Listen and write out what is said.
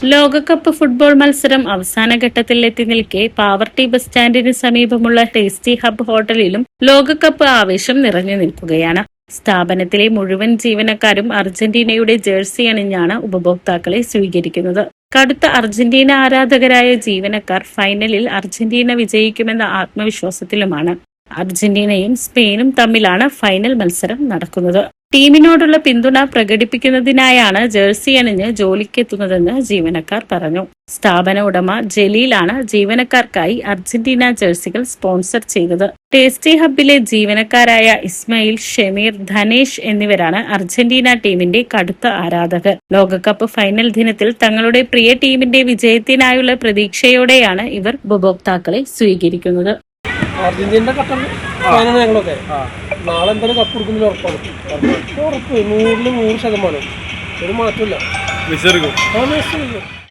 ലോകകപ്പ് ഫുട്ബോൾ മത്സരം അവസാന ഘട്ടത്തിൽ എത്തി നിൽക്കെ പാവർട്ടി ബസ് സ്റ്റാൻഡിന് സമീപമുള്ള ടേസ്റ്റി ഹബ്ബ് ഹോട്ടലിലും ലോകകപ്പ് ആവേശം നിറഞ്ഞു നിൽക്കുകയാണ്. സ്ഥാപനത്തിലെ മുഴുവൻ ജീവനക്കാരും അർജന്റീനയുടെ ജേഴ്സി അണിഞ്ഞാണ് ഉപഭോക്താക്കളെ സ്വീകരിക്കുന്നത്. കടുത്ത അർജന്റീന ആരാധകരായ ജീവനക്കാർ ഫൈനലിൽ അർജന്റീന വിജയിക്കുമെന്ന ആത്മവിശ്വാസത്തിലുമാണ്. അർജന്റീനയും സ്പെയിനും തമ്മിലാണ് ഫൈനൽ മത്സരം നടക്കുന്നത്. ടീമിനോടുള്ള പിന്തുണ പ്രകടിപ്പിക്കുന്നതിനായാണ് ജേഴ്സി അണിഞ്ഞ് ജോലിക്കെത്തുന്നതെന്ന് ജീവനക്കാർ പറഞ്ഞു. സ്ഥാപന ഉടമ ജലീലാണ് ജീവനക്കാർക്കായി അർജന്റീന ജേഴ്സികൾ സ്പോൺസർ ചെയ്തത്. ടേസ്റ്റി ഹബ്ബിലെ ജീവനക്കാരായ ഇസ്മയിൽ, ഷമീർ, ധനേഷ് എന്നിവരാണ് അർജന്റീന ടീമിന്റെ കടുത്ത ആരാധകർ. ലോകകപ്പ് ഫൈനൽ ദിനത്തിൽ തങ്ങളുടെ പ്രിയ ടീമിന്റെ വിജയത്തിനായുള്ള പ്രതീക്ഷയോടെയാണ് ഇവർ ഉപഭോക്താക്കളെ സ്വീകരിക്കുന്നത്. അർജന്റീനയുടെ കട്ടൻ ഫാനാണ് ഞങ്ങളൊക്കെ. നാളെ എന്തായാലും കപ്പ് കൊടുക്കുന്നതിന് ഉറപ്പാണ്. ഉറപ്പ് 100% ഒരു മാറ്റമില്ല.